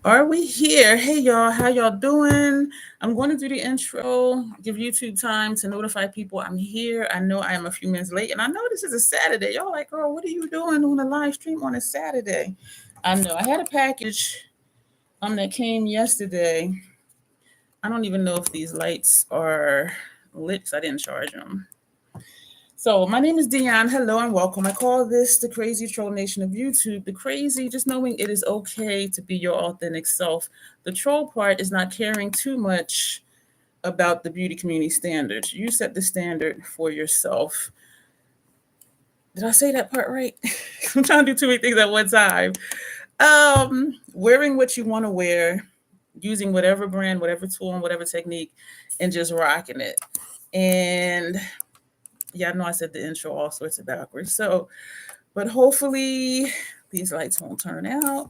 Are we here? Hey y'all, how y'all doing? I'm going to do the intro, give YouTube time to notify people I'm here. I know I am a few minutes late, and I know this is a Saturday. Y'all like, girl, what are you doing on a live stream on a Saturday? I know I had a package that came yesterday. I don't even know if these lights are lit 'cause I didn't charge them. So my name is Dion. Hello and welcome. I call this the crazy troll nation of YouTube. The crazy, just knowing it is okay to be your authentic self. The troll part is not caring too much about the beauty community standards. You set the standard for yourself. Did I say that part right? I'm trying to do too many things at one time. Wearing what you want to wear, using whatever brand, whatever tool, and whatever technique, and just rocking it. And yeah, I know I said the intro all sorts of backwards. So, but hopefully these lights won't turn out.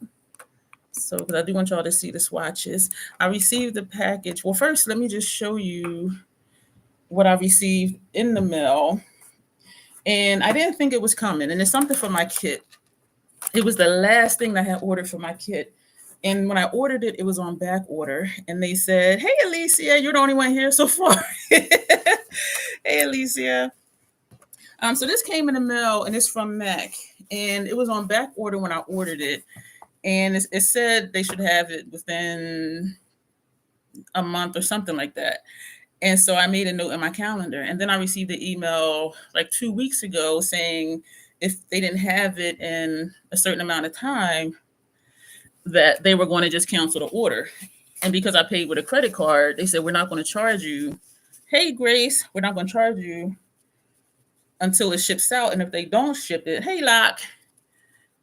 So, because I do want y'all to see the swatches. I received the package. Well, first, let me just show you what I received in the mail. And I didn't think it was coming. And it's something for my kit. It was the last thing I had ordered for my kit. And when I ordered it, it was on back order. And they said, hey, Alicia, you're the only one here so far. Hey, Alicia. So this came in the mail and it's from MAC, and it was on back order when I ordered it, and it said they should have it within a month or something like that. And so I made a note in my calendar, and then I received the email like 2 weeks ago saying if they didn't have it in a certain amount of time, that they were going to just cancel the order. And because I paid with a credit card, they said, we're not going to charge you. Hey, Grace, we're not going to charge you until it ships out. And if they don't ship it, hey, Lock.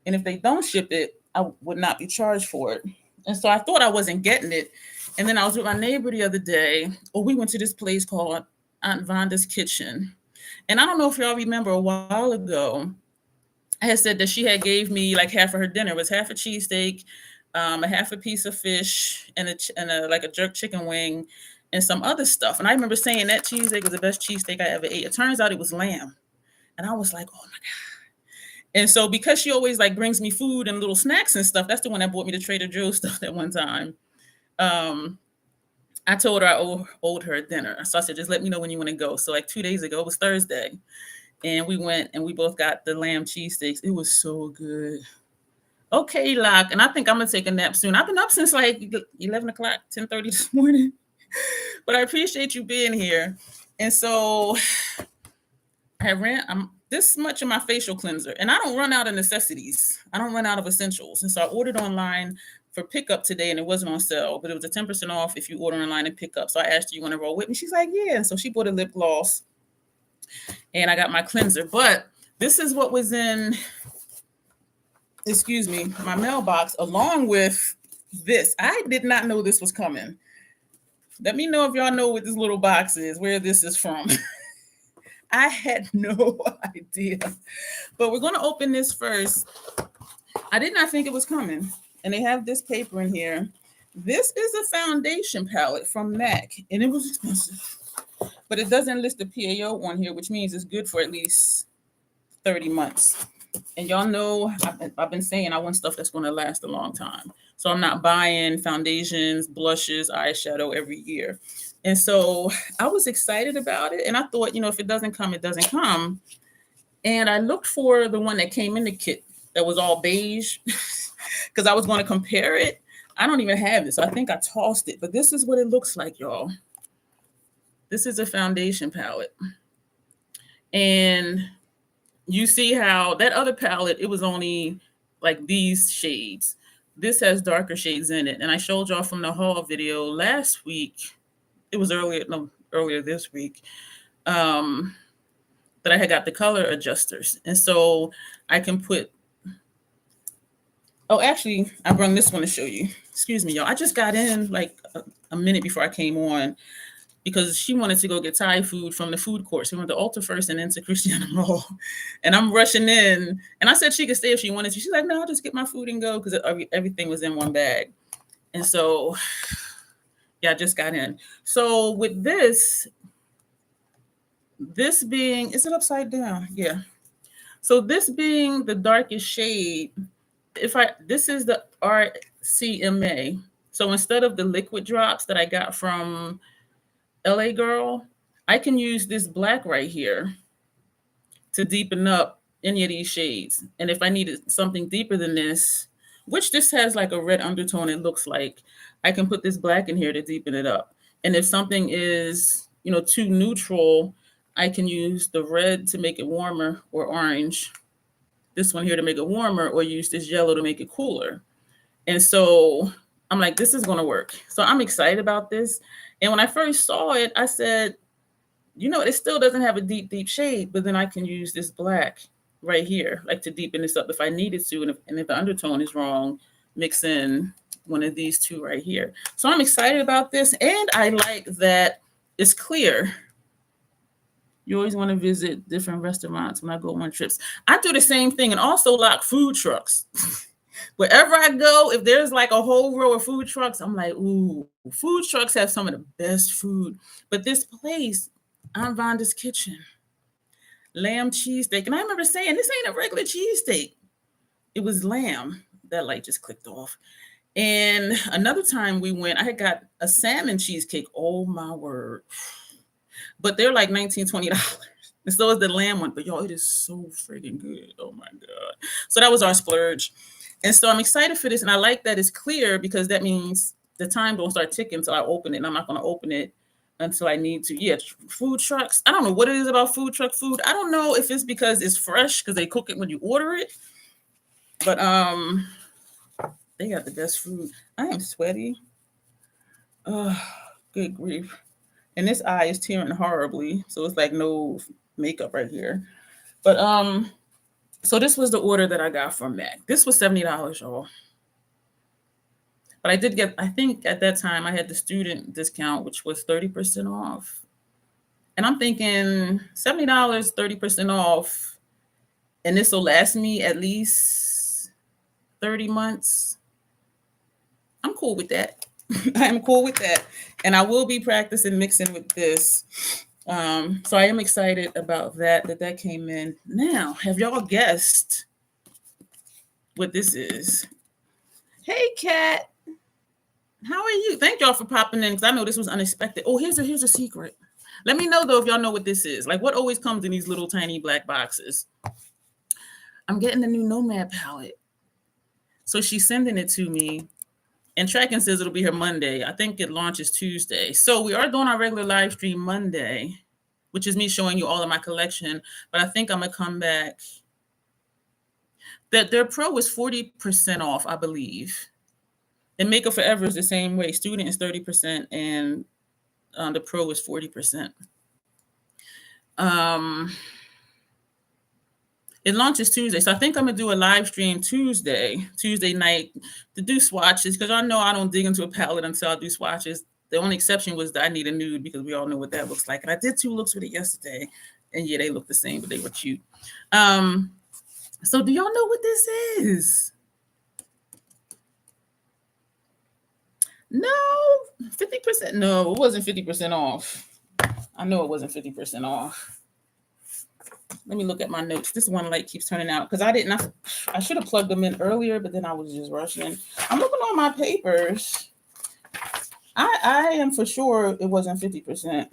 And if they don't ship it, I would not be charged for it. And so I thought I wasn't getting it. And then I was with my neighbor the other day. Or we went to this place called Aunt Vonda's Kitchen. And I don't know if y'all remember, a while ago, I had said that she had gave me like half of her dinner. It was half a cheesesteak, a half a piece of fish, and a like a jerk chicken wing, and some other stuff. And I remember saying that cheesesteak was the best cheesesteak I ever ate. It turns out it was lamb. And I was like, oh my God. And so because she always like brings me food and little snacks and stuff, that's the one that bought me the Trader Joe's stuff that one time. I told her I owed her a dinner. So I said, just let me know when you want to go. So like 2 days ago, it was Thursday. And we went and we both got the lamb cheesesteaks. It was so good. Okay, Lock. And I think I'm going to take a nap soon. I've been up since like 11 o'clock, 10:30 this morning. But I appreciate you being here. And so I'm this much of my facial cleanser, and I don't run out of necessities. I don't run out of essentials. And so I ordered online for pickup today, and it wasn't on sale, but it was a 10% off if you order online and pick up. So I asked her, you want to roll with me? She's like, yeah. And so she bought a lip gloss, and I got my cleanser. But this is what was in, my mailbox, along with this. I did not know this was coming. Let me know if y'all know what this little box is, where this is from. I had no idea. But we're going to open this first. I did not think it was coming. And they have this paper in here. This is a foundation palette from MAC, and it was expensive. But it doesn't list the PAO on here, which means it's good for at least 30 months. And y'all know I've been saying I want stuff that's going to last a long time. So I'm not buying foundations, blushes, eyeshadow every year. And so I was excited about it. And I thought, if it doesn't come, it doesn't come. And I looked for the one that came in the kit that was all beige because I was going to compare it. I don't even have it. So I think I tossed it. But this is what it looks like, y'all. This is a foundation palette. And you see how that other palette, it was only like these shades. This has darker shades in it. And I showed y'all from the haul video last week. It was earlier this week, that I had got the color adjusters. And so I can put, actually, I brought this one to show you. Excuse me, y'all. I just got in like a minute before I came on because she wanted to go get Thai food from the food court. So we went to Ulta first and then to Christiana Mall. And I'm rushing in. And I said she could stay if she wanted to. She's like, no, I'll just get my food and go because everything was in one bag. And so yeah, I just got in. So with this being, is it upside down? Yeah. So this being the darkest shade, this is the CMA. So instead of the liquid drops that I got from LA Girl, I can use this black right here to deepen up any of these shades. And if I needed something deeper than this, which this has like a red undertone, it looks like, I can put this black in here to deepen it up. And if something is, too neutral, I can use the red to make it warmer, or orange, this one here to make it warmer, or use this yellow to make it cooler. And so I'm like, this is going to work. So I'm excited about this. And when I first saw it, I said, it still doesn't have a deep, deep shade, but then I can use this black right here, like to deepen this up if I needed to. And if the undertone is wrong, mix in one of these two right here. So I'm excited about this. And I like that it's clear. You always want to visit different restaurants when I go on trips. I do the same thing, and also like food trucks. Wherever I go, if there's like a whole row of food trucks, I'm like, ooh, food trucks have some of the best food. But this place, Aunt Vonda's Kitchen, lamb cheesesteak. And I remember saying, this ain't a regular cheesesteak. It was lamb. That light just clicked off. And another time we went, I had got a salmon cheesecake. Oh my word. But they're like $19, $20. And so is the lamb one. But y'all, it is so freaking good. Oh my God. So that was our splurge. And so I'm excited for this. And I like that it's clear, because that means the time don't start ticking until I open it. And I'm not going to open it until I need to. Yeah, food trucks. I don't know what it is about food truck food. I don't know if it's because it's fresh, because they cook it when you order it. But they got the best food. I am sweaty. Oh, good grief. And this eye is tearing horribly. So it's like no makeup right here. But so this was the order that I got from Mac. This was $70, y'all. But I did get, I think at that time I had the student discount, which was 30% off. And I'm thinking $70, 30% off. And this will last me at least 30 months. I'm cool with that. I am cool with that. And I will be practicing mixing with this. So I am excited about that came in. Now, have y'all guessed what this is? Hey, Kat. How are you? Thank y'all for popping in, because I know this was unexpected. Oh, here's a secret. Let me know, though, if y'all know what this is. Like, what always comes in these little tiny black boxes? I'm getting the new Nomad palette. So she's sending it to me. And tracking says it'll be here Monday. I think it launches Tuesday. So we are doing our regular live stream Monday, which is me showing you all of my collection. But I think I'm going to come back. Their Pro is 40% off, I believe. And Makeup Forever is the same way. Student is 30%, and the Pro is 40%. It launches Tuesday. So I think I'm going to do a live stream Tuesday night to do swatches, because I know I don't dig into a palette until I do swatches. The only exception was that I need a nude, because we all know what that looks like. And I did 2 looks with it yesterday. And yeah, they look the same, but they were cute. So do y'all know what this is? No, 50%. No, it wasn't 50% off. I know it wasn't 50% off. Let me look at my notes. This one light keeps turning out, because I should have plugged them in earlier, but then I was just rushing. I'm looking on my papers. I am for sure it wasn't 50%.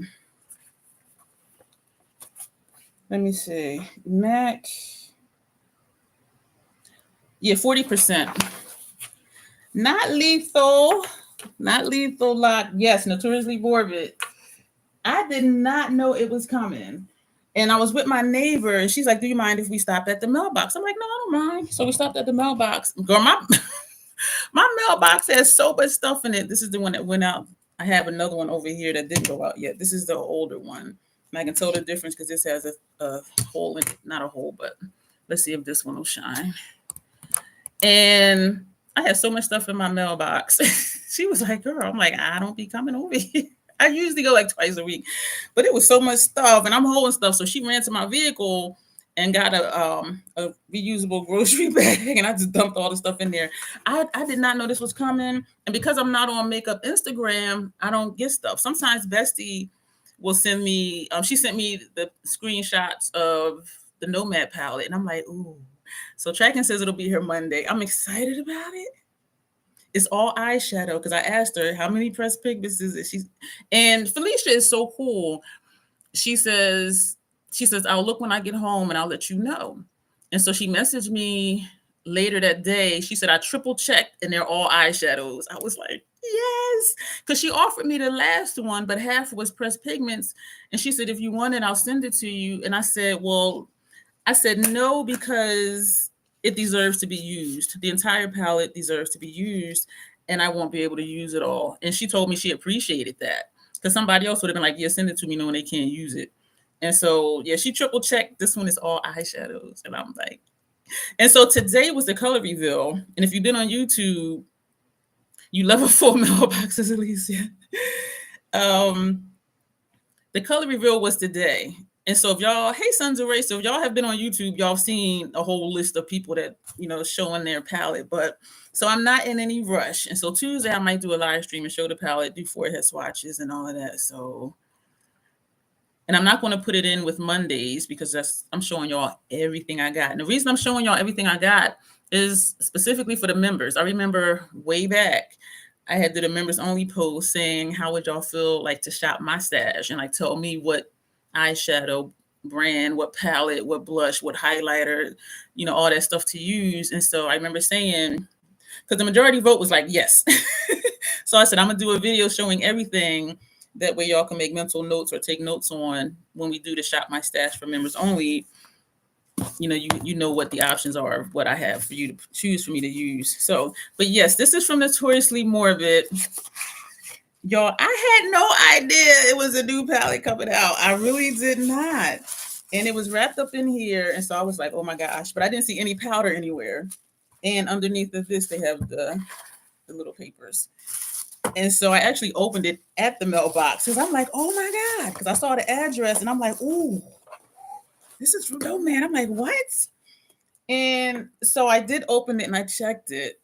Let me see. MAC. Yeah, 40%. Not lethal. Not lethal lock. Yes, Notoriously Morbid. I did not know it was coming. And I was with my neighbor, and she's like, do you mind if we stopped at the mailbox? I'm like, no, I don't mind. So we stopped at the mailbox. Girl, my mailbox has so much stuff in it. This is the one that went out. I have another one over here that didn't go out yet. This is the older one. And I can tell the difference because this has a hole in it. Not a hole, but let's see if this one will shine. And I had so much stuff in my mailbox. She was like, girl, I'm like, I don't be coming over here. I usually go like twice a week, but it was so much stuff, and I'm holding stuff. So she ran to my vehicle and got a reusable grocery bag, and I just dumped all the stuff in there. I did not know this was coming, and because I'm not on Makeup Instagram, I don't get stuff. Sometimes Bestie will send me. She sent me the screenshots of the Nomad palette, and I'm like, ooh. So tracking says it'll be here Monday. I'm excited about it. It's all eyeshadow because I asked her how many pressed pigments is it. And Felicia is so cool. She says, I'll look when I get home and I'll let you know. And so she messaged me later that day. She said, I triple checked and they're all eyeshadows. I was like, yes, because she offered me the last one, but half was pressed pigments. And she said, if you want it, I'll send it to you. And I said, no, because it deserves to be used. The entire palette deserves to be used, and I won't be able to use it all. And she told me she appreciated that, because somebody else would have been like, yeah, send it to me knowing they can't use it. And so, yeah, she triple checked. This one is all eyeshadows. And I'm like, and so today was the color reveal. And if you've been on YouTube, you love a full mailboxes, Alicia. The color reveal was today. And so if y'all, hey, Sons of Race, so if y'all have been on YouTube, y'all seen a whole list of people that, showing their palette. But so I'm not in any rush. And so Tuesday, I might do a live stream and show the palette, do forehead swatches and all of that. So, and I'm not going to put it in with Mondays because I'm showing y'all everything I got. And the reason I'm showing y'all everything I got is specifically for the members. I remember way back, I had did a members only post saying, how would y'all feel like to shop my stash and like tell me what eyeshadow brand, what palette, what blush, what highlighter, all that stuff to use. And so I remember saying, because the majority vote was like, yes. So I said, I'm going to do a video showing everything. That way y'all can make mental notes or take notes on when we do the shop my stash for members only. You know what the options are, what I have for you to choose for me to use. So, but yes, this is from Notoriously Morbid. Y'all, I had no idea it was a new palette coming out. I really did not. And it was wrapped up in here. And so I was like, oh my gosh, but I didn't see any powder anywhere. And underneath of this, they have the little papers. And so I actually opened it at the mailbox because I'm like, oh my God, because I saw the address and I'm like, ooh, this is from Dope Man. I'm like, what? And so I did open it and I checked it.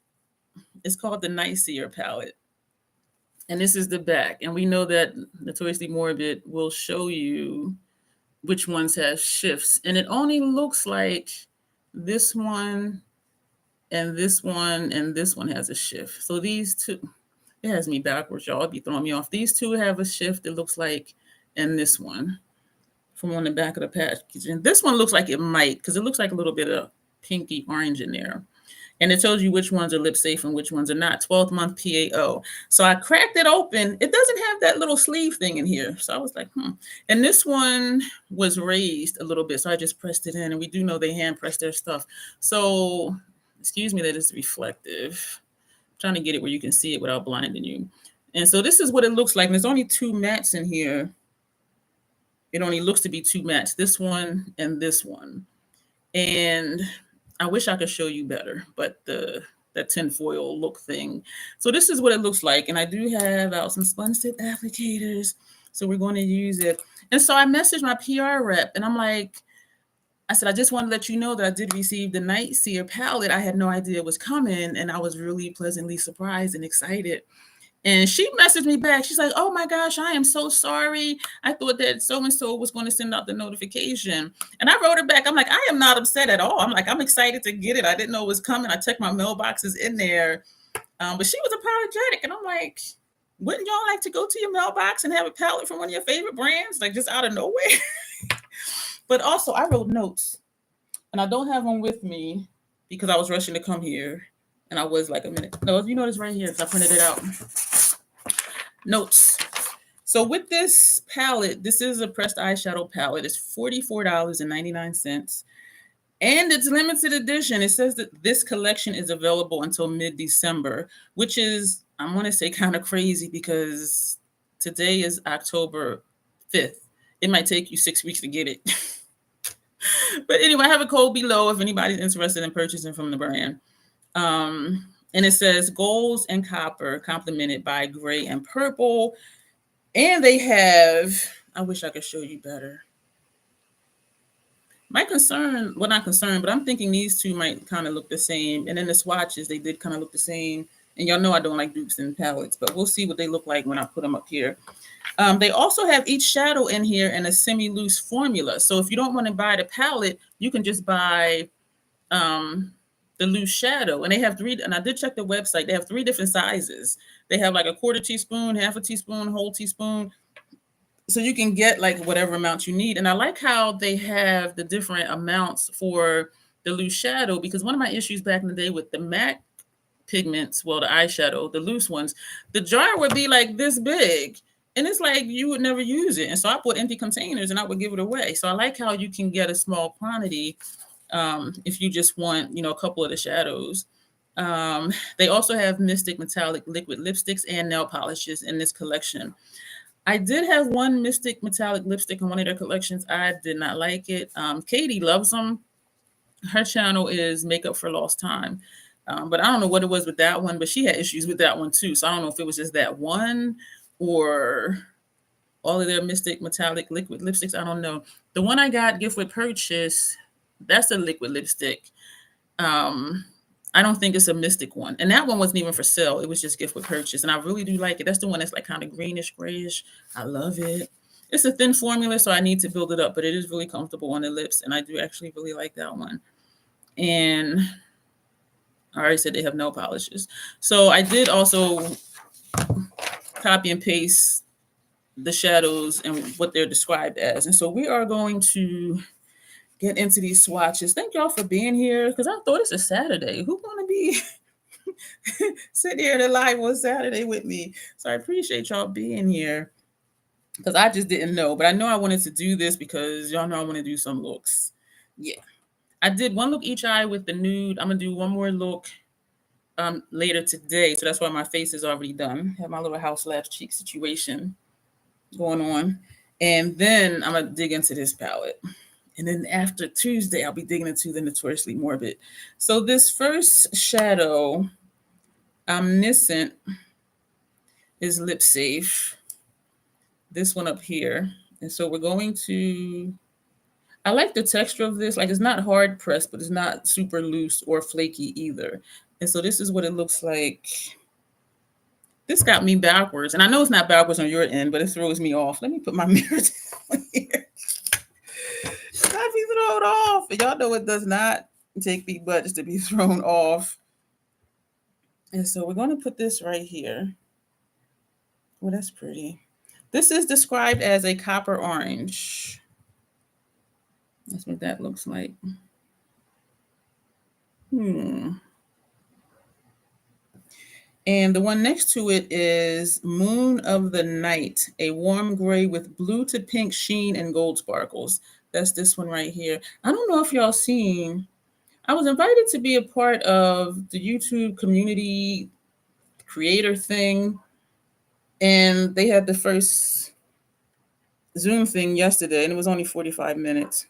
It's called the Night Seer palette. And this is the back. And we know that Notoriously Morbid will show you which ones have shifts. And it only looks like this one and this one and this one has a shift. So these two, it has me backwards, y'all. It'd be throwing me off. These two have a shift, it looks like, and this one from on the back of the package. And this one looks like it might, because it looks like a little bit of pinky orange in there. And it tells you which ones are lip safe and which ones are not. 12th month PAO. So I cracked it open. It doesn't have that little sleeve thing in here. So I was like, And this one was raised a little bit. So I just pressed it in. And we do know they hand press their stuff. So excuse me that it's reflective. Trying to get it where you can see it without blinding you. And so this is what it looks like. And there's only two mattes in here. It only looks to be two mattes, this one and this one. And I wish I could show you better, but that tinfoil look thing. So this is what it looks like. And I do have out some sponge tip applicators. So we're going to use it. And so I messaged my PR rep and I'm like, I said, I just want to let you know that I did receive the Night Seer palette. I had no idea it was coming. And I was really pleasantly surprised and excited. And she messaged me back. She's like, oh my gosh, I am so sorry. I thought that so-and-so was going to send out the notification. And I wrote her back. I'm like, I am not upset at all. I'm like, I'm excited to get it. I didn't know it was coming. I checked my mailboxes in there. But she was apologetic. And I'm like, wouldn't y'all like to go to your mailbox and have a palette from one of your favorite brands? Like just out of nowhere. But also I wrote notes. And I don't have them with me because I was rushing to come here. And I was like a minute. No, you notice right here, because I printed it out. Notes. So with this palette, this is a pressed eyeshadow palette. It's $44.99. And it's limited edition. It says that this collection is available until mid-December, which is, I want to say, kind of crazy because today is October 5th. It might take you 6 weeks to get it. But anyway, I have a code below if anybody's interested in purchasing from the brand. And it says golds and copper complemented by gray and purple. And they have, I wish I could show you better. My concern, well, not concern, but I'm thinking these two might kind of look the same. And then the swatches, they did kind of look the same. And y'all know I don't like dupes and palettes, but we'll see what they look like when I put them up here. They also have each shadow in here in a semi-loose formula. So if you don't want to buy the palette, you can just buy the loose shadow. And they have three, and I did check the website, they have 3 different sizes. They have like a quarter teaspoon, half a teaspoon, whole teaspoon. So you can get like whatever amount you need. And I like how they have the different amounts for the loose shadow, because one of my issues back in the day with the MAC pigments, well, the eyeshadow, the loose ones, the jar would be like this big. And it's like you would never use it. And so I put empty containers and I would give it away. So I like how you can get a small quantity if you just want, a couple of the shadows. They also have Mystic Metallic liquid lipsticks and nail polishes in this collection. I did have one Mystic Metallic lipstick in one of their collections. I did not like it. Katie loves them. Her channel is Makeup for Lost Time. But I don't know what it was with that one, but she had issues with that one too. So I don't know if it was just that one or all of their Mystic Metallic liquid lipsticks. I don't know. The one I got gift with purchase, that's a liquid lipstick. I don't think it's a Mystic one. And that one wasn't even for sale. It was just gift with purchase. And I really do like it. That's the one that's like kind of greenish, grayish. I love it. It's a thin formula, so I need to build it up, but it is really comfortable on the lips. And I do actually really like that one. And I already said they have nail polishes. So I did also copy and paste the shadows and what they're described as. And so we are going to get into these swatches. Thank y'all for being here, because I thought it's a Saturday. Who's going to be sitting here in the live on Saturday with me? So I appreciate y'all being here, because I just didn't know. But I know I wanted to do this because y'all know I want to do some looks. Yeah. I did one look each eye with the nude. I'm going to do one more look later today. So that's why my face is already done. Have my little house labs cheek situation going on. And then I'm going to dig into this palette. And then after Tuesday, I'll be digging into the Notoriously Morbid. So this first shadow, Omniscient, is Lip Safe. This one up here. And so we're going to, I like the texture of this. Like, it's not hard pressed, but it's not super loose or flaky either. And so this is what it looks like. This got me backwards. And I know it's not backwards on your end, but it throws me off. Let me put my mirror down here. Not be thrown off. And y'all know it does not take me much to be thrown off. And so we're going to put this right here. Oh, that's pretty. This is described as a copper orange. That's what that looks like. And the one next to it is Moon of the Night, a warm gray with blue to pink sheen and gold sparkles. That's this one right here. I don't know if y'all seen, I was invited to be a part of the YouTube community creator thing. And they had the first Zoom thing yesterday, and it was only 45 minutes.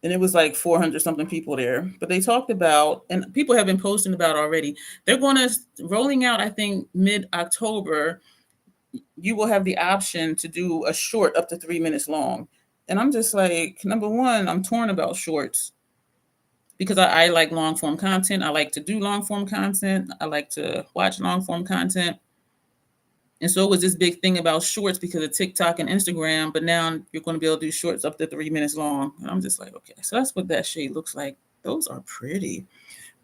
And it was like 400 something people there. But they talked about, and people have been posting about already, they're going to rolling out, I think, mid-October. You will have the option to do a short up to 3 minutes long. And I'm just like, number one, I'm torn about shorts, because I like long form content. I like to do long form content. I like to watch long form content. And so it was this big thing about shorts because of TikTok and Instagram, but now you're going to be able to do shorts up to 3 minutes long. And I'm just like, okay, so that's what that shade looks like. Those are pretty.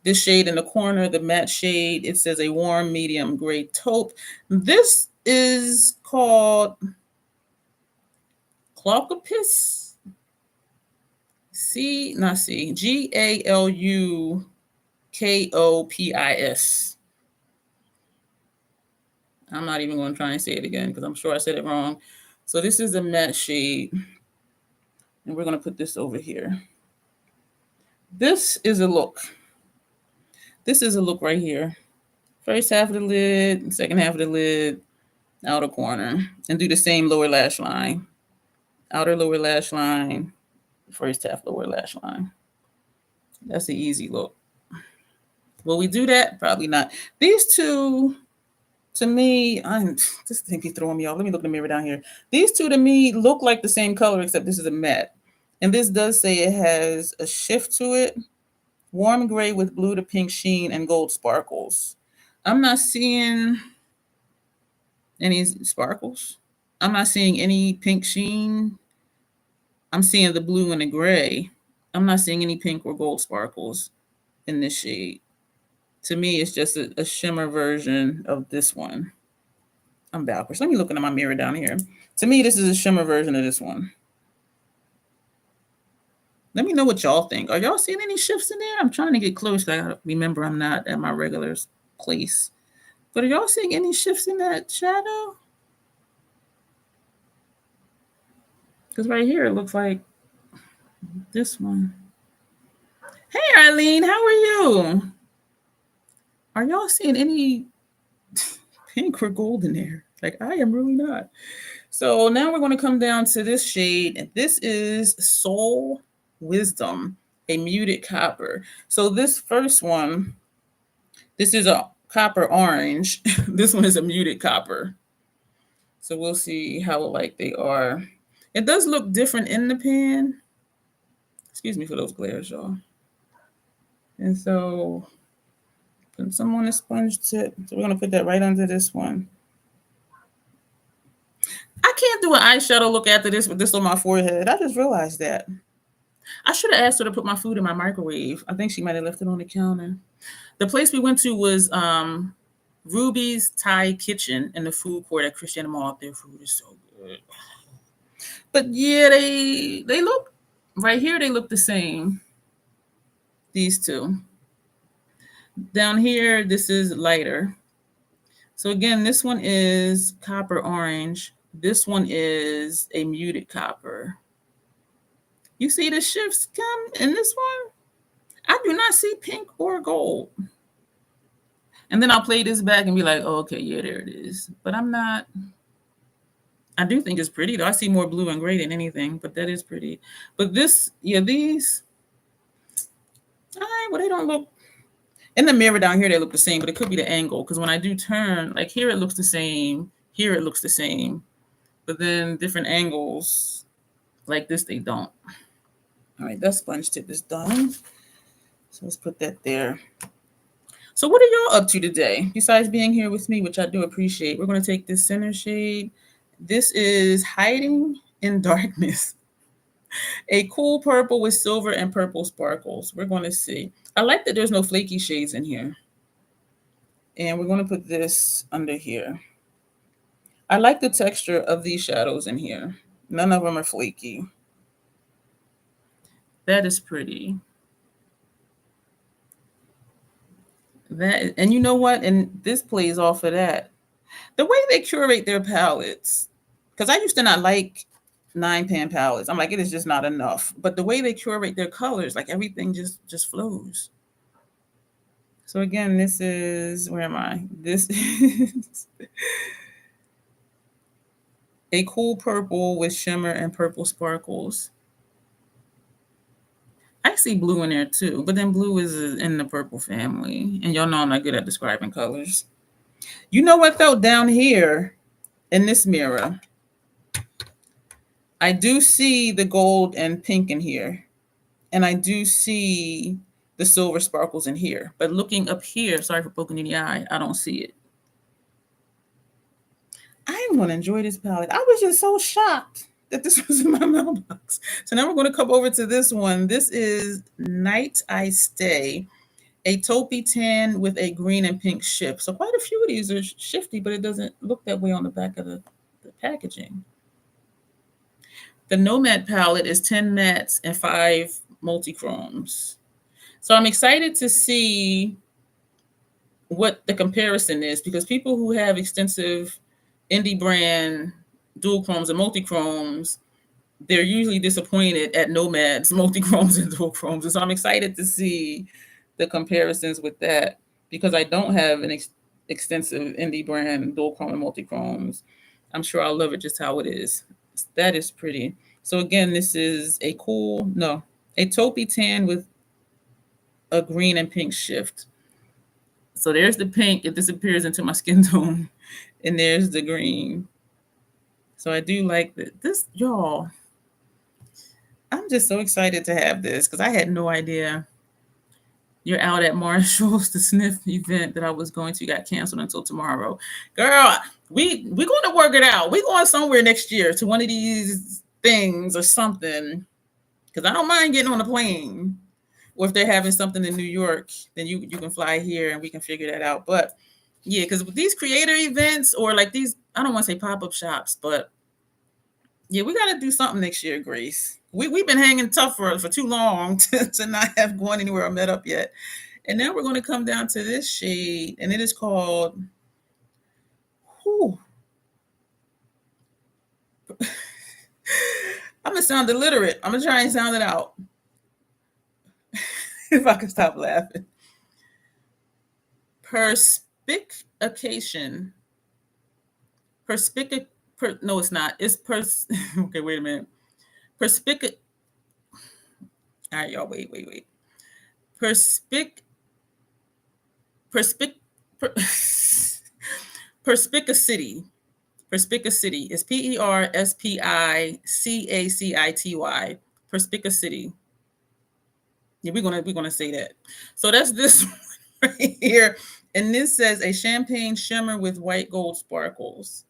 This shade in the corner, the matte shade, it says a warm medium gray taupe. This is called Glaucopis. Galukopis. I'm not even going to try and say it again because I'm sure I said it wrong. So this is a matte shade. And we're going to put this over here. This is a look. This is a look right here. First half of the lid, second half of the lid, outer corner. And do the same lower lash line. Outer lower lash line, first half lower lash line. That's an easy look. Will we do that? Probably not. These two, to me, this thing keeps throwing me off. Let me look in the mirror down here. These two to me look like the same color, except this is a matte. And this does say it has a shift to it. Warm gray with blue to pink sheen and gold sparkles. I'm not seeing any sparkles. I'm not seeing any pink sheen. I'm seeing the blue and the gray. I'm not seeing any pink or gold sparkles. in this shade. To me, it's just a shimmer version of this one. I'm backwards. Let me look into my mirror down here. To me, this is a shimmer version of this one. Let me know what y'all think. Are y'all seeing any shifts in there? I'm trying to get close. I gotta remember I'm not at my regular place. But are y'all seeing any shifts in that shadow? Because right here, it looks like this one. Hey, Eileen, how are you? Are y'all seeing any pink or gold in there? Like, I am really not. So now we're going to come down to this shade. And this is Soul Wisdom, a muted copper. So this first one, this is a copper orange. This one is a muted copper. So we'll see how alike they are. It does look different in the pan. Excuse me for those glares, y'all. And so put some on a sponge tip. So we're going to put that right under this one. I can't do an eyeshadow look after this with this on my forehead. I just realized that. I should have asked her to put my food in my microwave. I think she might have left it on the counter. The place we went to was Ruby's Thai Kitchen in the food court at Christiana Mall. Their food is so good. But yeah, they look, right here, they look the same. These two. Down here, this is lighter. So again, this one is copper orange. This one is a muted copper. You see the shifts come in this one? I do not see pink or gold. And then I'll play this back and be like, oh, okay, yeah, there it is. But I'm not. I do think it's pretty, though. I see more blue and gray than anything, but that is pretty. But this, yeah, these, all right, well, they don't look, in the mirror down here, they look the same, but it could be the angle. Because when I do turn, like here, it looks the same. Here, it looks the same. But then different angles, like this, they don't. All right, that sponge tip is done. So let's put that there. So what are y'all up to today? Besides being here with me, which I do appreciate. We're going to take this center shade. This is Hiding in Darkness. A cool purple with silver and purple sparkles. We're going to see. I like that there's no flaky shades in here. And we're going to put this under here. I like the texture of these shadows in here. None of them are flaky. That is pretty. That, and you know what? And this plays off of that. The way they curate their palettes, because I used to not like 9-pan palettes. I'm like, it is just not enough. But the way they curate their colors, like everything just flows. So again, this is, where am I? This is a cool purple with shimmer and purple sparkles. I see blue in there too, but then blue is in the purple family. And y'all know I'm not good at describing colors. You know what though? Down here in this mirror, I do see the gold and pink in here. And I do see the silver sparkles in here. But looking up here, sorry for poking in the eye, I don't see it. I am going to enjoy this palette. I was just so shocked that this was in my mailbox. So now we're going to come over to this one. This is Night I Stay, a taupey tan with a green and pink shift. So quite a few of these are shifty, but it doesn't look that way on the back of the packaging. The Nomad palette is 10 mattes and 5 multi-chromes. So I'm excited to see what the comparison is, because people who have extensive indie brand dual chromes and multi-chromes, they're usually disappointed at Nomad's multi-chromes and dual chromes. And so I'm excited to see the comparisons with that, because I don't have an extensive indie brand dual chrome and multi-chromes. I'm sure I'll love it just how it is. That is pretty. So again, this is a taupey tan with a green and pink shift. So there's the pink, it disappears into my skin tone, and there's the green. So I do like this, y'all. I'm just so excited to have this, because I had no idea you're out at Marshall's. The sniff event that I was going to got canceled until tomorrow. Girl, we're going to work it out. We're going somewhere next year to one of these things or something, because I don't mind getting on a plane. or if they're having something in New York, then you can fly here and we can figure that out. But yeah, because with these creator events or like these, I don't want to say pop-up shops, but yeah, we got to do something next year, Grace. We've been hanging tough for too long to not have gone anywhere or met up yet. And now we're going to come down to this shade, and it is called, whew, I'm going to sound illiterate. I'm going to try and sound it out. If I can stop laughing. Perspication. No, it's not. It's okay, wait a minute. All right, y'all, wait. Perspicacity. Perspicacity is PERSPICACITY. Perspicacity. Yeah, we're gonna say that. So that's this one right here, and this says a champagne shimmer with white gold sparkles.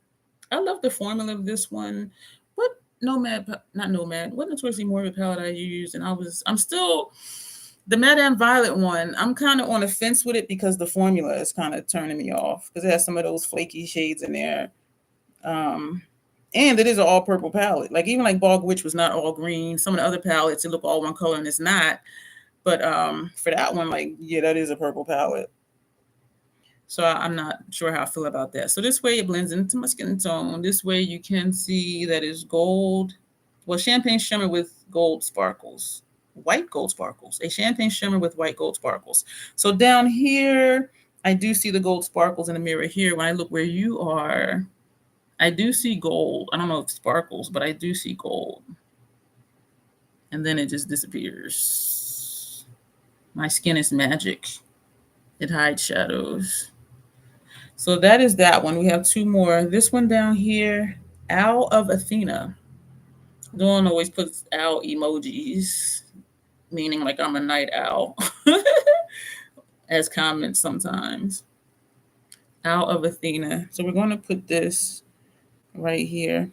I love the formula of this one. What Notoriously Morbid palette I used, and I'm still the Madame Violet one. I'm kind of on the fence with it because the formula is kind of turning me off because it has some of those flaky shades in there. And it is an all purple palette. Like even like Bog Witch was not all green. Some of the other palettes, it look all one color and it's not. But for that one, like, yeah, that is a purple palette. So I'm not sure how I feel about that. So this way it blends into my skin tone. This way you can see that it's gold. Well, champagne shimmer with gold sparkles. White gold sparkles. A champagne shimmer with white gold sparkles. So down here, I do see the gold sparkles in the mirror here. When I look where you are, I do see gold. I don't know if sparkles, but I do see gold. And then it just disappears. My skin is magic. It hides shadows. So that is that one. We have two more. This one down here, Owl of Athena. Dawn always puts owl emojis, meaning like I'm a night owl, as comments sometimes. Owl of Athena. So we're going to put this right here.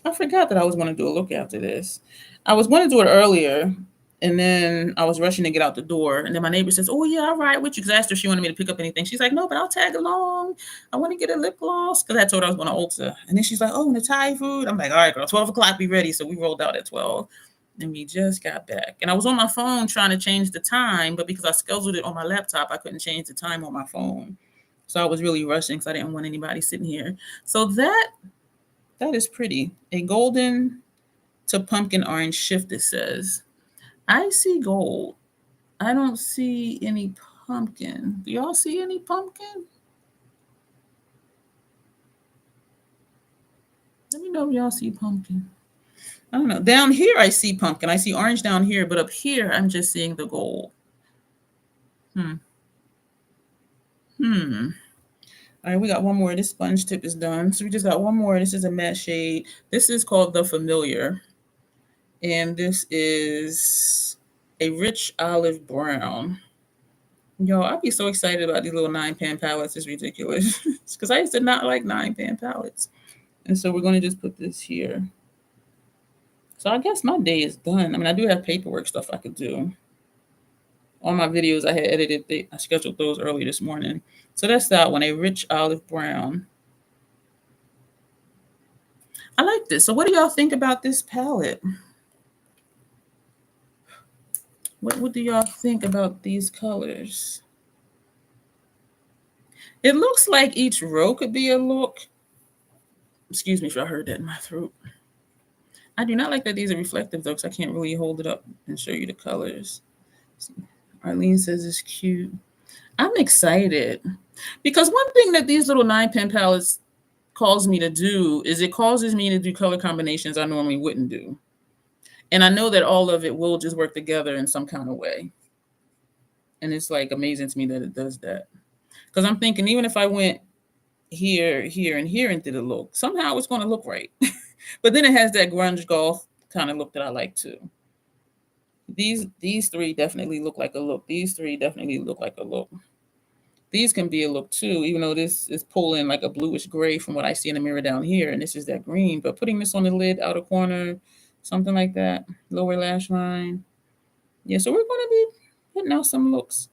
I forgot that I was going to do a look after this. I was going to do it earlier, and then I was rushing to get out the door. And then my neighbor says, oh, yeah, I'll ride with you. Because I asked her if she wanted me to pick up anything. She's like, no, but I'll tag along. I want to get a lip gloss. Because I told her I was going to Ulta. And then she's like, oh, and the Thai food. I'm like, all right, girl, 12 o'clock, be ready. So we rolled out at 12. And we just got back. And I was on my phone trying to change the time. But because I scheduled it on my laptop, I couldn't change the time on my phone. So I was really rushing because I didn't want anybody sitting here. So that is pretty. A golden to pumpkin orange shift, it says. I see gold. I don't see any pumpkin. Do y'all see any pumpkin? Let me know if y'all see pumpkin. I don't know. Down here, I see pumpkin. I see orange down here, but up here, I'm just seeing the gold. All right, we got one more. This sponge tip is done. So we just got one more. This is a matte shade. This is called The Familiar. And this is a rich olive brown. Yo, I'd be so excited about these little 9-pan palettes. It's ridiculous. Because I used to not like 9-pan palettes. And so we're going to just put this here. So I guess my day is done. I mean, I do have paperwork stuff I could do. All my videos I had edited, I scheduled those early this morning. So that's that one, a rich olive brown. I like this. So what do y'all think about this palette? What do y'all think about these colors? It looks like each row could be a look. Excuse me if I heard that in my throat. I do not like that these are reflective though, because I can't really hold it up and show you the colors. Arlene says it's cute. I'm excited because one thing that these little 9-pan palettes calls me to do is it causes me to do color combinations I normally wouldn't do. And I know that all of it will just work together in some kind of way. And it's like amazing to me that it does that. Because I'm thinking even if I went here, here, and here and did a look, somehow it's going to look right. But then it has that grunge golf kind of look that I like too. These three definitely look like a look. These three definitely look like a look. These can be a look too, even though this is pulling like a bluish gray from what I see in the mirror down here. And this is that green. But putting this on the lid, outer corner, something like that, lower lash line. Yeah, so we're going to be hitting out some looks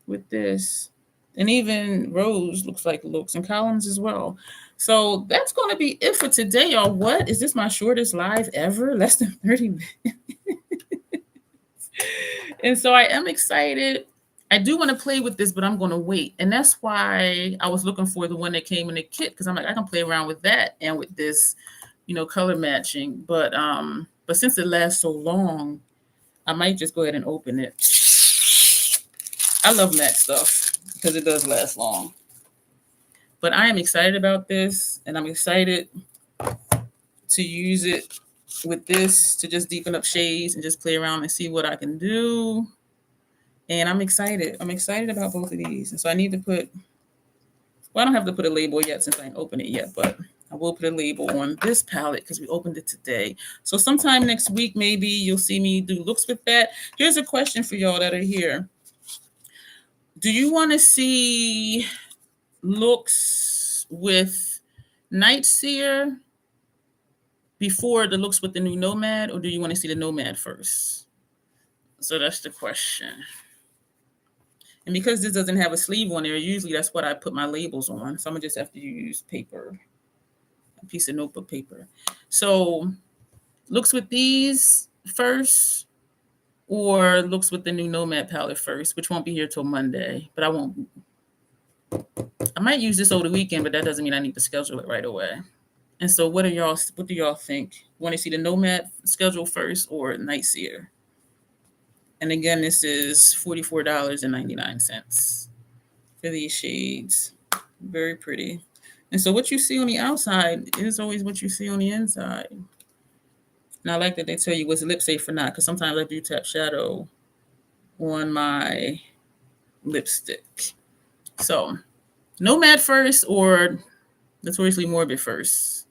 with this. And even rows looks like looks and columns as well. So that's going to be it for today, y'all. What? Is this my shortest live ever? Less than 30 minutes. And so I am excited. I do want to play with this, but I'm going to wait. And that's why I was looking for the one that came in the kit, because I'm like, I can play around with that and with this, color matching. But since it lasts so long, I might just go ahead and open it. I love matte stuff because it does last long. But I am excited about this, and I'm excited to use it with this to just deepen up shades and just play around and see what I can do. And I'm excited. I'm excited about both of these. And so I need to put, well, I don't have to put a label yet since I ain't opened it yet, but I will put a label on this palette because we opened it today. So sometime next week, maybe you'll see me do looks with that. Here's a question for y'all that are here. Do you want to see looks with Night Seer before the looks with the new Nomad, or do you want to see the Nomad first? So that's the question. And because this doesn't have a sleeve on there, usually that's what I put my labels on. So I'm gonna just have to use paper, a piece of notebook paper. So looks with these first, or looks with the new Nomad palette first, which won't be here till Monday, but I might use this over the weekend, but that doesn't mean I need to schedule it right away. And so what do y'all think? Want to see the Nomad schedule first or Night Seer? And again, this is $44.99 for these shades. Very pretty. And so what you see on the outside is always what you see on the inside. And I like that they tell you what's lip safe or not, because sometimes I do tap shadow on my lipstick. So Nomad first or Notoriously Morbid first?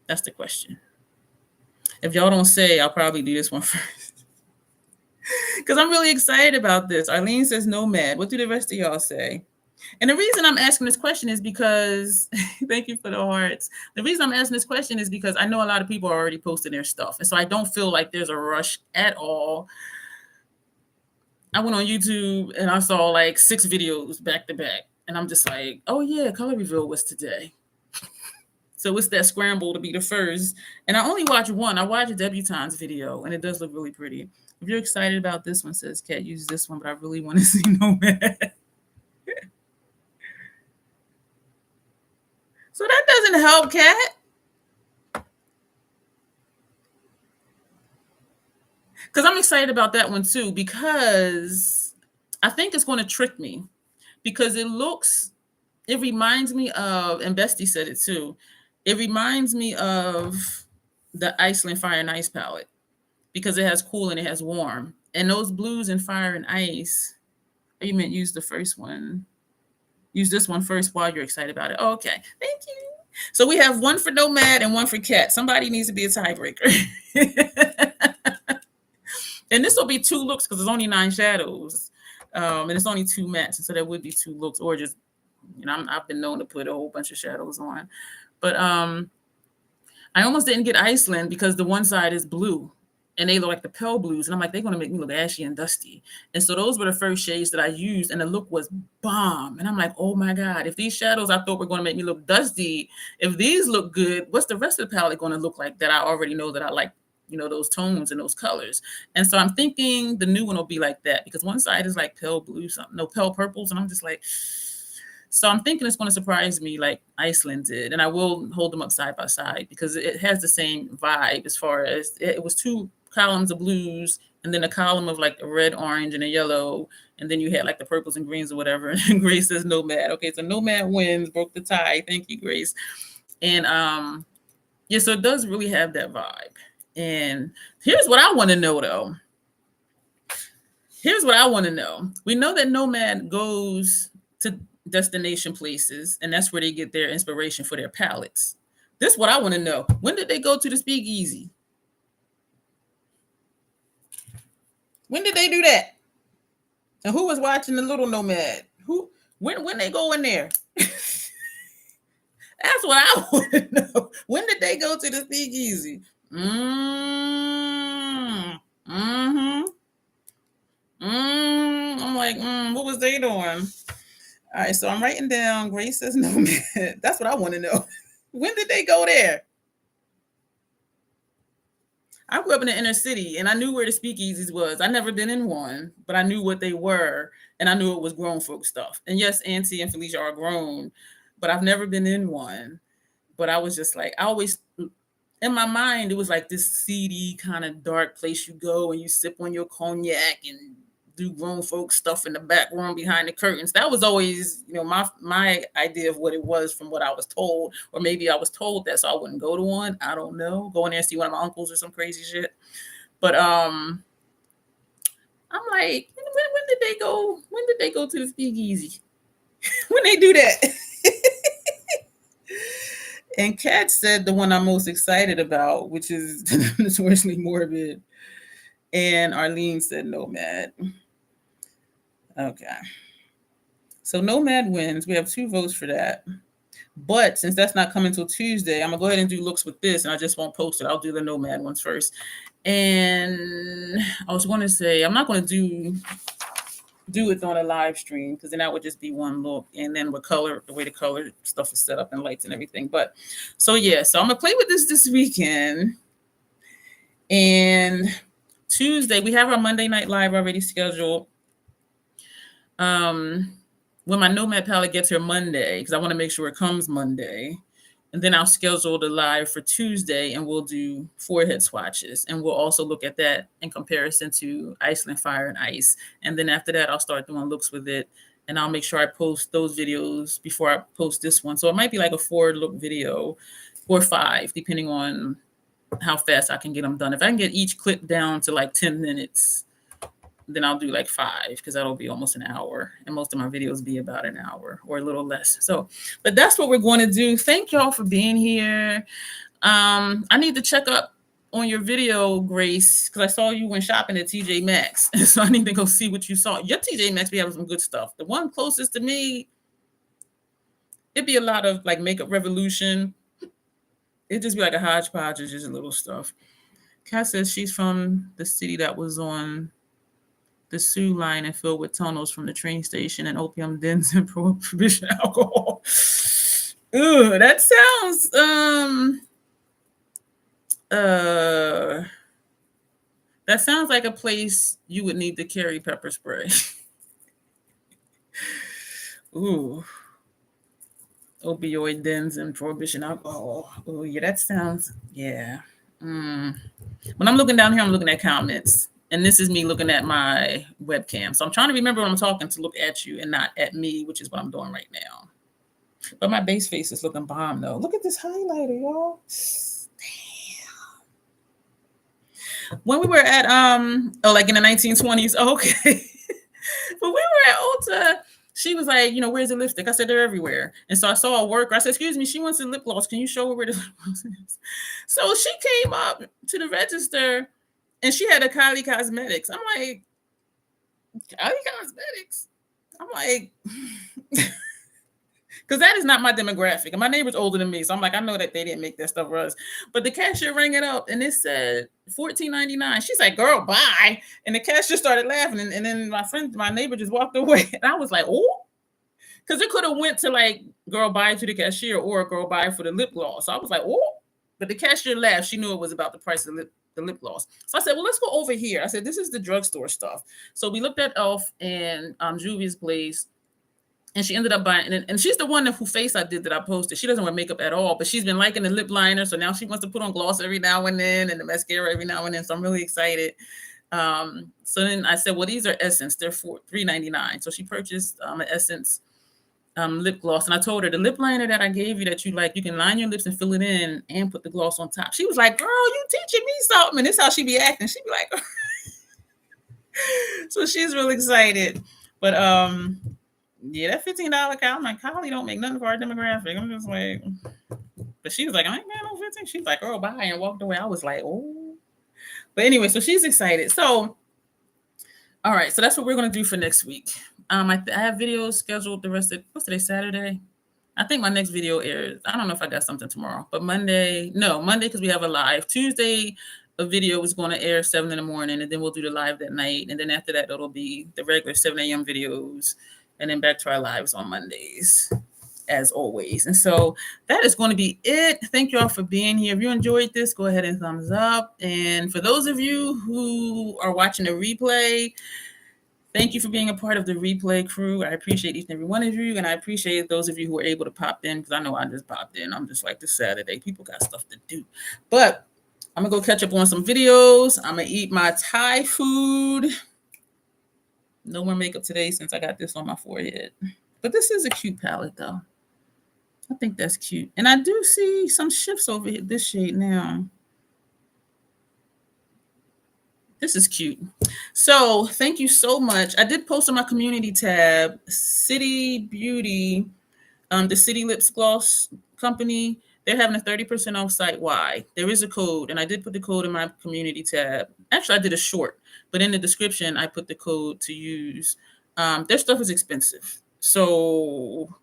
That's the question. If y'all don't say, I'll probably do this one first. Because I'm really excited about this. Arlene says Nomad. What do the rest of y'all say? And the reason I'm asking this question is because, thank you for the hearts. The reason I'm asking this question is because I know a lot of people are already posting their stuff. And so I don't feel like there's a rush at all. I went on YouTube and I saw like 6 videos back to back. And I'm just like, oh yeah, color reveal was today. So it's that scramble to be the first. And I only watch one. I watched a Debutante's video, and it does look really pretty. If you're excited about this one, says Kat, use this one, but I really want to see Nomad. So that doesn't help, Kat. Because I'm excited about that one too, because I think it's going to trick me. Because it reminds me of, and Bestie said it too, it reminds me of the Iceland Fire and Ice palette, because it has cool and it has warm. And those blues in Fire and Ice, you meant use the first one. Use this one first while you're excited about it. Oh, okay, thank you. So we have one for Nomad and one for Kat. Somebody needs to be a tiebreaker. And this will be 2 looks because there's only 9 shadows. And it's only 2 mattes. So there would be 2 looks, or just, I've been known to put a whole bunch of shadows on. But I almost didn't get Iceland because the one side is blue and they look like the pale blues. And I'm like, they're going to make me look ashy and dusty. And so those were the first shades that I used, and the look was bomb. And I'm like, oh my God, if these shadows I thought were going to make me look dusty, if these look good, what's the rest of the palette going to look like that I already know that I like, those tones and those colors. And so I'm thinking the new one will be like that, because one side is like pale blue, pale purples. And I'm just like, so I'm thinking it's going to surprise me like Iceland did. And I will hold them up side by side because it has the same vibe, as far as it was 2 columns of blues and then a column of like a red, orange, and a yellow. And then you had like the purples and greens or whatever. And Grace says Nomad. Okay, so Nomad wins, broke the tie. Thank you, Grace. And yeah, so it does really have that vibe. And here's what I want to know, though. Here's what I want to know. We know that Nomad goes to destination places, and that's where they get their inspiration for their palettes. This is what I want to know. When did they go to the Speakeasy? When did they do that? And who was watching the little Nomad? When they go in there? That's what I want to know. When did they go to the Speakeasy? I'm like, what was they doing? All right, so I'm writing down. Grace says no, man. That's what I want to know. When did they go there? I grew up in the inner city, and I knew where the speakeasies was. I never been in one, but I knew what they were, and I knew it was grown folk stuff. And yes, Auntie and Felicia are grown, but I've never been in one. But I was just like, I always, in my mind, it was like this seedy kind of dark place you go and you sip on your cognac and do grown folk stuff in the back room behind the curtains. That was always, my idea of what it was from what I was told, or maybe I was told that, so I wouldn't go to one. I don't know. Go in there and see one of my uncles or some crazy shit. But I'm like, when did they go? When did they go to the speakeasy? When they do that? And Kat said the one I'm most excited about, which is Notoriously Morbid. And Arlene said Nomad. Okay. So Nomad wins. We have 2 votes for that. But since that's not coming until Tuesday, I'm going to go ahead and do looks with this, and I just won't post it. I'll do the Nomad ones first. And I was going to say, I'm not going to do it on a live stream, because then that would just be one look, and then with color, the way the color stuff is set up and lights and everything. But so I'm gonna play with this weekend. And Tuesday we have our Monday night live already scheduled. When my Nomad palette gets here Monday, because I want to make sure it comes Monday. And then I'll schedule the live for Tuesday, and we'll do forehead swatches. And we'll also look at that in comparison to Iceland Fire and Ice. And then after that, I'll start doing looks with it. And I'll make sure I post those videos before I post this one. So it might be like a 4-look video or 5, depending on how fast I can get them done. If I can get each clip down to like 10 minutes, then I'll do like 5, because that'll be almost an hour. And most of my videos be about an hour or a little less. So, but that's what we're going to do. Thank y'all for being here. I need to check up on your video, Grace, because I saw you went shopping at TJ Maxx. So I need to go see what you saw. Your TJ Maxx be having some good stuff. The one closest to me, it'd be a lot of like Makeup Revolution. It'd just be like a hodgepodge of just little stuff. Kat says she's from the city that was on the Sioux line and filled with tunnels from the train station and opium dens and prohibition alcohol. Ooh, that sounds that sounds like a place you would need to carry pepper spray. Ooh. Opioid dens and prohibition alcohol. Oh yeah, that sounds, yeah. When I'm looking down here, I'm looking at comments. And this is me looking at my webcam. So I'm trying to remember when I'm talking to look at you and not at me, which is what I'm doing right now. But my base face is looking bomb, though. Look at this highlighter, y'all. Damn. When we were at, like in the 1920s, okay. But we were at Ulta. She was like, where's the lipstick? I said, they're everywhere. And so I saw a worker. I said, excuse me, she wants a lip gloss. Can you show her where the lip gloss is? So she came up to the register, and she had a Kylie Cosmetics. I'm like, Kylie Cosmetics? I'm like, because that is not my demographic. And my neighbor's older than me. So I'm like, I know that they didn't make that stuff for us. But the cashier rang it up, and it said $14.99. She's like, girl, bye. And the cashier started laughing. And then my neighbor just walked away. And I was like, oh. Because it could have went to like, girl, bye to the cashier, or girl, bye for the lip gloss. So I was like, oh. But the cashier laughed. She knew it was about the price of the lip gloss. So I said, well, let's go over here. I said, this is the drugstore stuff. So we looked at Elf and Juvia's Place, and she ended up buying, and she's the one who face I did that I posted. She doesn't wear makeup at all, but she's been liking the lip liner. So now she wants to put on gloss every now and then, and the mascara every now and then. So I'm really excited. So then I said, well, these are Essence. They're $3.99. So she purchased an Essence lip gloss. And I told her, the lip liner that I gave you that you like, you can line your lips and fill it in and put the gloss on top. She was like, girl, you teaching me something. And this is how she be acting. She be like, so she's real excited. But yeah, that $15 Kylie, I'm like, Kylie don't make nothing for our demographic. I'm just like, but she was like, I ain't got no 15. She's like, girl, bye, and walked away. I was like, oh. But anyway, so she's excited. So, all right, so that's what we're going to do for next week. I have videos scheduled the rest of, what's today, Saturday? I think my next video airs. I don't know if I got something tomorrow, but Monday, because we have a live. Tuesday, a video is going to air 7 in the morning, and then we'll do the live that night. And then after that, it'll be the regular 7 a.m. videos, and then back to our lives on Mondays, as always. And so that is going to be it. Thank you all for being here. If you enjoyed this, go ahead and thumbs up. And for those of you who are watching the replay, thank you for being a part of the replay crew. I appreciate each and every one of you. And I appreciate those of you who were able to pop in, because I know I just popped in. I'm just like, this Saturday, people got stuff to do. But I'm going to go catch up on some videos. I'm going to eat my Thai food. No more makeup today since I got this on my forehead. But this is a cute palette, though. I think that's cute. And I do see some shifts over here, this shade now. This is cute. So thank you so much. I did post on my community tab, City Beauty, the City Lips Gloss company. They're having a 30% off site-wide. There is a code, and I did put the code in my community tab. Actually, I did a short, but in the description, I put the code to use. Their stuff is expensive. So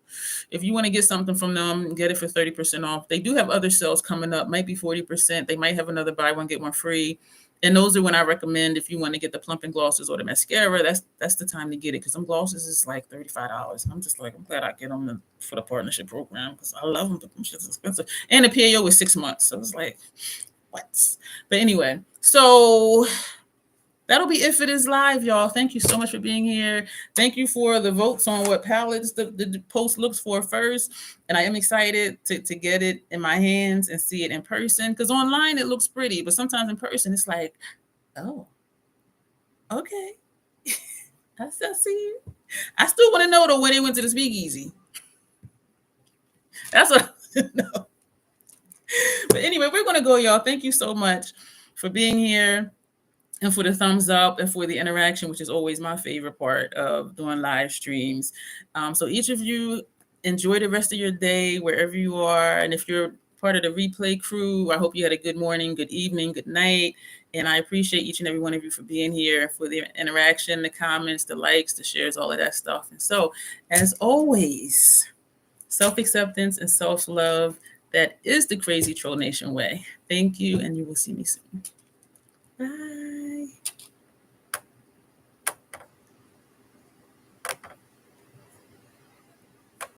if you want to get something from them, get it for 30% off. They do have other sales coming up, might be 40%. They might have another buy one, get one free. And those are when I recommend, if you want to get the plumping glosses or the mascara, that's the time to get it, because some glosses is like $35. I'm just like, I'm glad I get them for the partnership program, because I love them, but them shit's expensive. And the PAO is 6 months. So it's like, what? But anyway, so that'll be it for this live, y'all. Thank you so much for being here. Thank you for the votes on what palettes the post looks for first. And I am excited to get it in my hands and see it in person, because online it looks pretty, but sometimes in person it's like, oh, okay. I still see you. I still want to know, though, when they went to the speakeasy. That's what I know. But anyway, we're going to go, y'all. Thank you so much for being here, and for the thumbs up, and for the interaction, which is always my favorite part of doing live streams. So each of you, enjoy the rest of your day wherever you are. And if you're part of the replay crew, I hope you had a good morning, good evening, good night. And I appreciate each and every one of you for being here, for the interaction, the comments, the likes, the shares, all of that stuff. And so, as always, self-acceptance and self-love, that is the Crazy Troll Nation way. Thank you, and you will see me soon. Bye.